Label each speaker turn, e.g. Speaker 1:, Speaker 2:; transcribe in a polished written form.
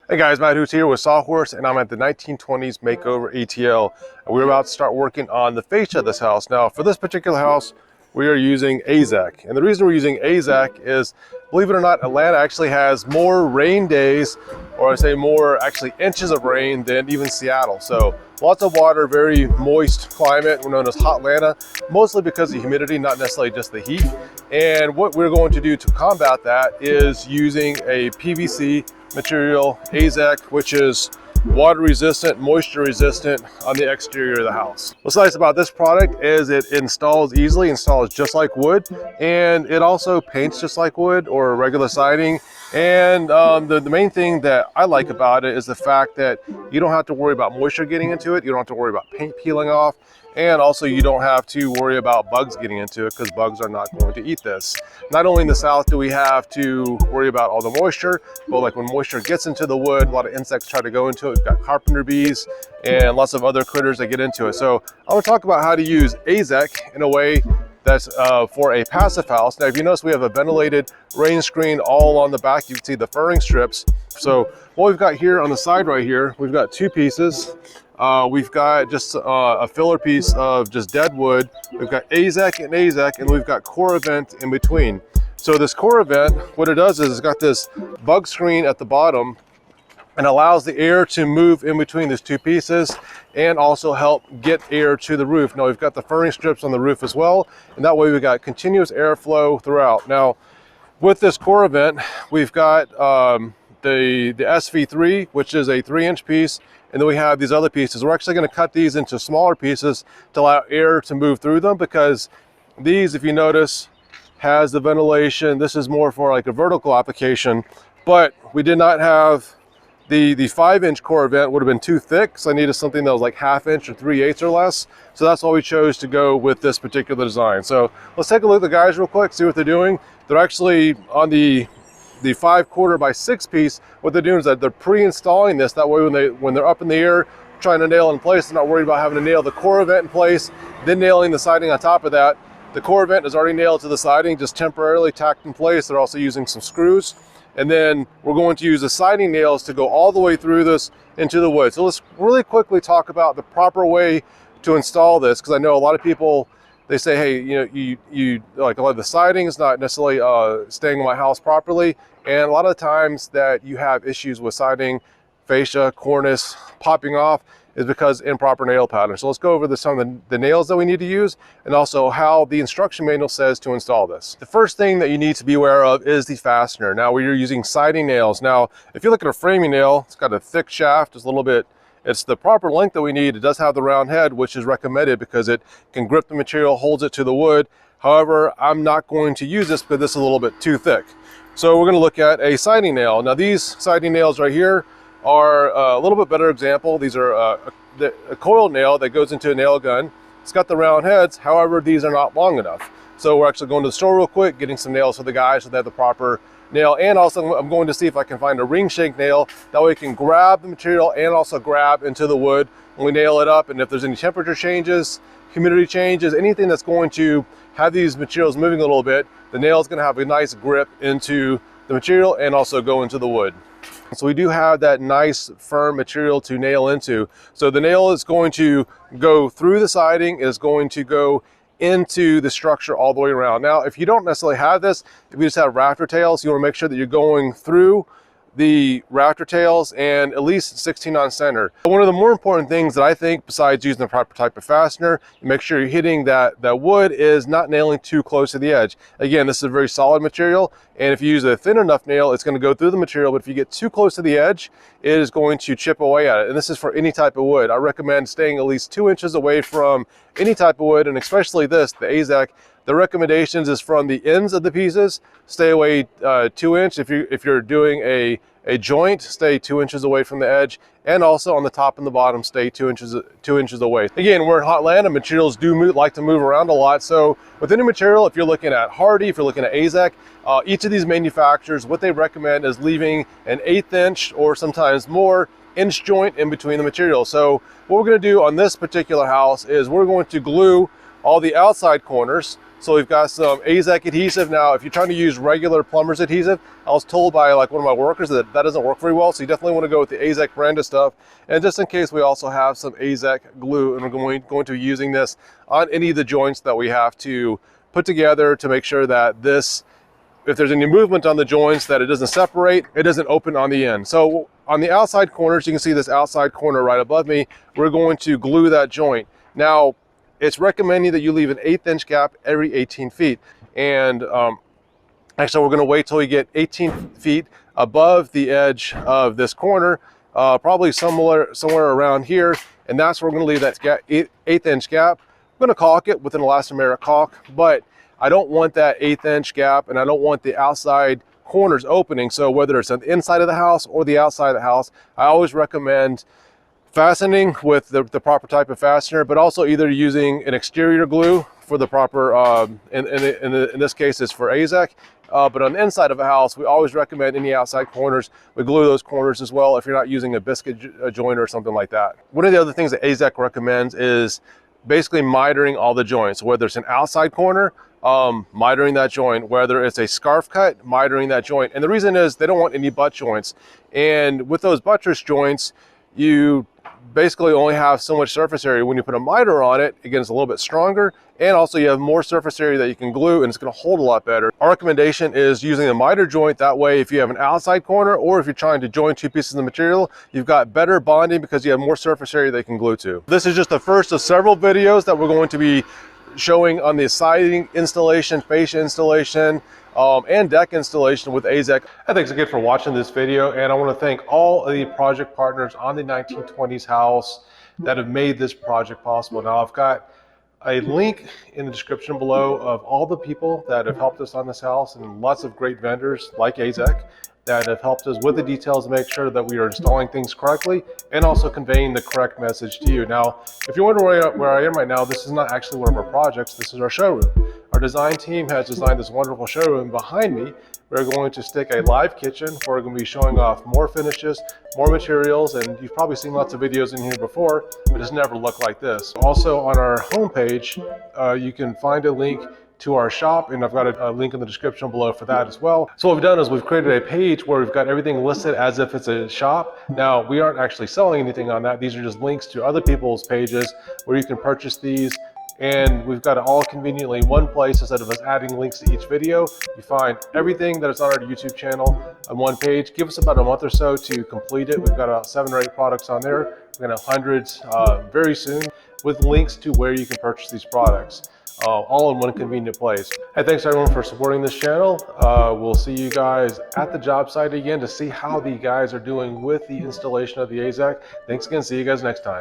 Speaker 1: Hey guys, Matt Who's here with Sawhorse, and I'm at the 1920s Makeover ATL. And we're about to start working on the fascia of this house. Now, for this particular house, we are using AZEK. And the reason we're using AZEK is, believe it or not, Atlanta actually has more rain days, or I say more actually inches of rain than even Seattle. So lots of water, very moist climate. We're known as Hot Atlanta, mostly because of humidity, not necessarily just the heat. And what we're going to do to combat that is using a PVC material, AZEK, which is water resistant, moisture resistant on the exterior of the house. What's nice about this product is it installs easily, installs just like wood, and it also paints just like wood or regular siding. And the main thing that I like about it is the fact that you don't have to worry about moisture getting into it, you don't have to worry about paint peeling off, and also you don't have to worry about bugs getting into it because bugs are not going to eat this. Not only in the south do we have to worry about all the moisture, but like when moisture gets into the wood, a lot of insects try to go into it. We've got carpenter bees and lots of other critters that get into it. So I want to talk about how to use AZEK in a way that's for a passive house. Now, if you notice, we have a ventilated rain screen all on the back. You can see the furring strips. So what we've got here on the side right here, we've got two pieces. We've got just a filler piece of just dead wood. We've got AZEK and AZEK, and we've got Coravent in between. So this Coravent, what it does is it's got this bug screen at the bottom and allows the air to move in between these two pieces and also help get air to the roof. Now we've got the furring strips on the roof as well, and that way we've got continuous airflow throughout. Now with this Coravent, we've got the SV3, which is a 3-inch piece, and then we have these other pieces. We're actually going to cut these into smaller pieces to allow air to move through them, because these, if you notice, has the ventilation. This is more for like a vertical application, but we did not have the 5-inch Coravent. Would have been too thick, so I needed something that was like 1/2 inch or 3/8 or less. So that's why we chose to go with this particular design. So let's take a look at the guys real quick, see what they're doing. They're actually on the 5/4 by 6 piece. What they're doing is that they're pre-installing this. That way when they're up in the air trying to nail in place, they're not worried about having to nail the Coravent in place, then nailing the siding on top of that. The Coravent is already nailed to the siding, just temporarily tacked in place. They're also using some screws. And then we're going to use the siding nails to go all the way through this into the wood. So let's really quickly talk about the proper way to install this, because I know a lot of people, they say, hey, you know, you like a lot of the siding is not necessarily staying in my house properly. And a lot of the times that you have issues with siding, fascia, cornice popping off is because improper nail pattern. So let's go over some of the nails that we need to use, and also how the instruction manual says to install this. The first thing that you need to be aware of is the fastener. Now we're using siding nails. Now, if you look at a framing nail, it's got a thick shaft, it's a little bit, it's the proper length that we need. It does have the round head, which is recommended because it can grip the material, holds it to the wood. However, I'm not going to use this because this is a little bit too thick. So we're going to look at a siding nail. Now these siding nails right here are a little bit better example. These are a coil nail that goes into a nail gun. It's got the round heads, however, these are not long enough. So we're actually going to the store real quick, getting some nails for the guys so they have the proper nail. And also I'm going to see if I can find a ring shank nail. That way we can grab the material and also grab into the wood when we nail it up. And if there's any temperature changes, humidity changes, anything that's going to have these materials moving a little bit, the nail is going to have a nice grip into the material and also go into the wood. So we do have that nice firm material to nail into. So the nail is going to go through the siding, is going to go into the structure all the way around. Now, if you don't necessarily have this, if you just have rafter tails, you want to make sure that you're going through the rafter tails and at least 16 on center. One of the more important things that I think, besides using the proper type of fastener, make sure you're hitting that wood, is not nailing too close to the edge. Again, this is a very solid material, and if you use a thin enough nail, it's going to go through the material, but if you get too close to the edge, it is going to chip away at it. And this is for any type of wood. I recommend staying at least 2 inches away from any type of wood, and especially this, the AZEK. The recommendations is from the ends of the pieces, stay away 2 inch. If you're doing a joint, stay 2 inches away from the edge, and also on the top and the bottom, stay 2 inches away. Again, we're in Hot Atlanta. Materials do like to move around a lot. So with any material, if you're looking at Hardy, if you're looking at AZEK, each of these manufacturers, what they recommend is leaving an 1/8 inch or sometimes more inch joint in between the material. So what we're going to do on this particular house is we're going to glue all the outside corners So we've got some AZEK adhesive. Now, if you're trying to use regular plumber's adhesive, I was told by like one of my workers that that doesn't work very well. So you definitely want to go with the AZEK brand of stuff. And just in case, we also have some AZEK glue, and we're going to be using this on any of the joints that we have to put together to make sure that this, if there's any movement on the joints, that it doesn't separate, it doesn't open on the end. So on the outside corners, you can see this outside corner right above me, we're going to glue that joint. Now, it's recommending that you leave an 1/8 inch gap every 18 feet. And actually, we're gonna wait till we get 18 feet above the edge of this corner, probably somewhere around here. And that's where we're gonna leave that 1/8 inch gap. I'm gonna caulk it with an elastomeric caulk, but I don't want that 1/8 inch gap, and I don't want the outside corners opening. So whether it's on the inside of the house or the outside of the house, I always recommend fastening with the proper type of fastener, but also either using an exterior glue for the proper, in this case it's for AZEK, but on the inside of a house, we always recommend any outside corners, we glue those corners as well if you're not using a biscuit joint or something like that. One of the other things that AZEK recommends is basically mitering all the joints, whether it's an outside corner, mitering that joint, whether it's a scarf cut, mitering that joint. And the reason is they don't want any butt joints. And with those buttress joints, you basically only have so much surface area. When you put a miter on it, it gets a little bit stronger, and also you have more surface area that you can glue, and it's going to hold a lot better. Our recommendation is using a miter joint. That way, if you have an outside corner or if you're trying to join two pieces of material, you've got better bonding because you have more surface area that you can glue to. This is just the first of several videos that we're going to be showing on the siding installation, fascia installation, and deck installation with AZEK. Thanks again for watching this video, and I want to thank all of the project partners on the 1920s house that have made this project possible. Now, I've got a link in the description below of all the people that have helped us on this house, and lots of great vendors like AZEK that have helped us with the details to make sure that we are installing things correctly and also conveying the correct message to you. Now, if you're wondering where I am right now, this is not actually one of our projects, this is our showroom. Our design team has designed this wonderful showroom. Behind me, we're going to stick a live kitchen where we're going to be showing off more finishes, more materials, and you've probably seen lots of videos in here before, but it's never looked like this. Also on our homepage, you can find a link to our shop, and I've got a link in the description below for that as well. So what we've done is we've created a page where we've got everything listed as if it's a shop. Now, we aren't actually selling anything on that. These are just links to other people's pages where you can purchase these, and we've got it all conveniently in one place. Instead of us adding links to each video, you find everything that is on our YouTube channel on one page. Give us about a month or so to complete it. We've got about 7 or 8 products on there. We're gonna have hundreds very soon, with links to where you can purchase these products. All in one convenient place. Hey, thanks everyone for supporting this channel. We'll see you guys at the job site again to see how the guys are doing with the installation of the AZEK. Thanks again. See you guys next time.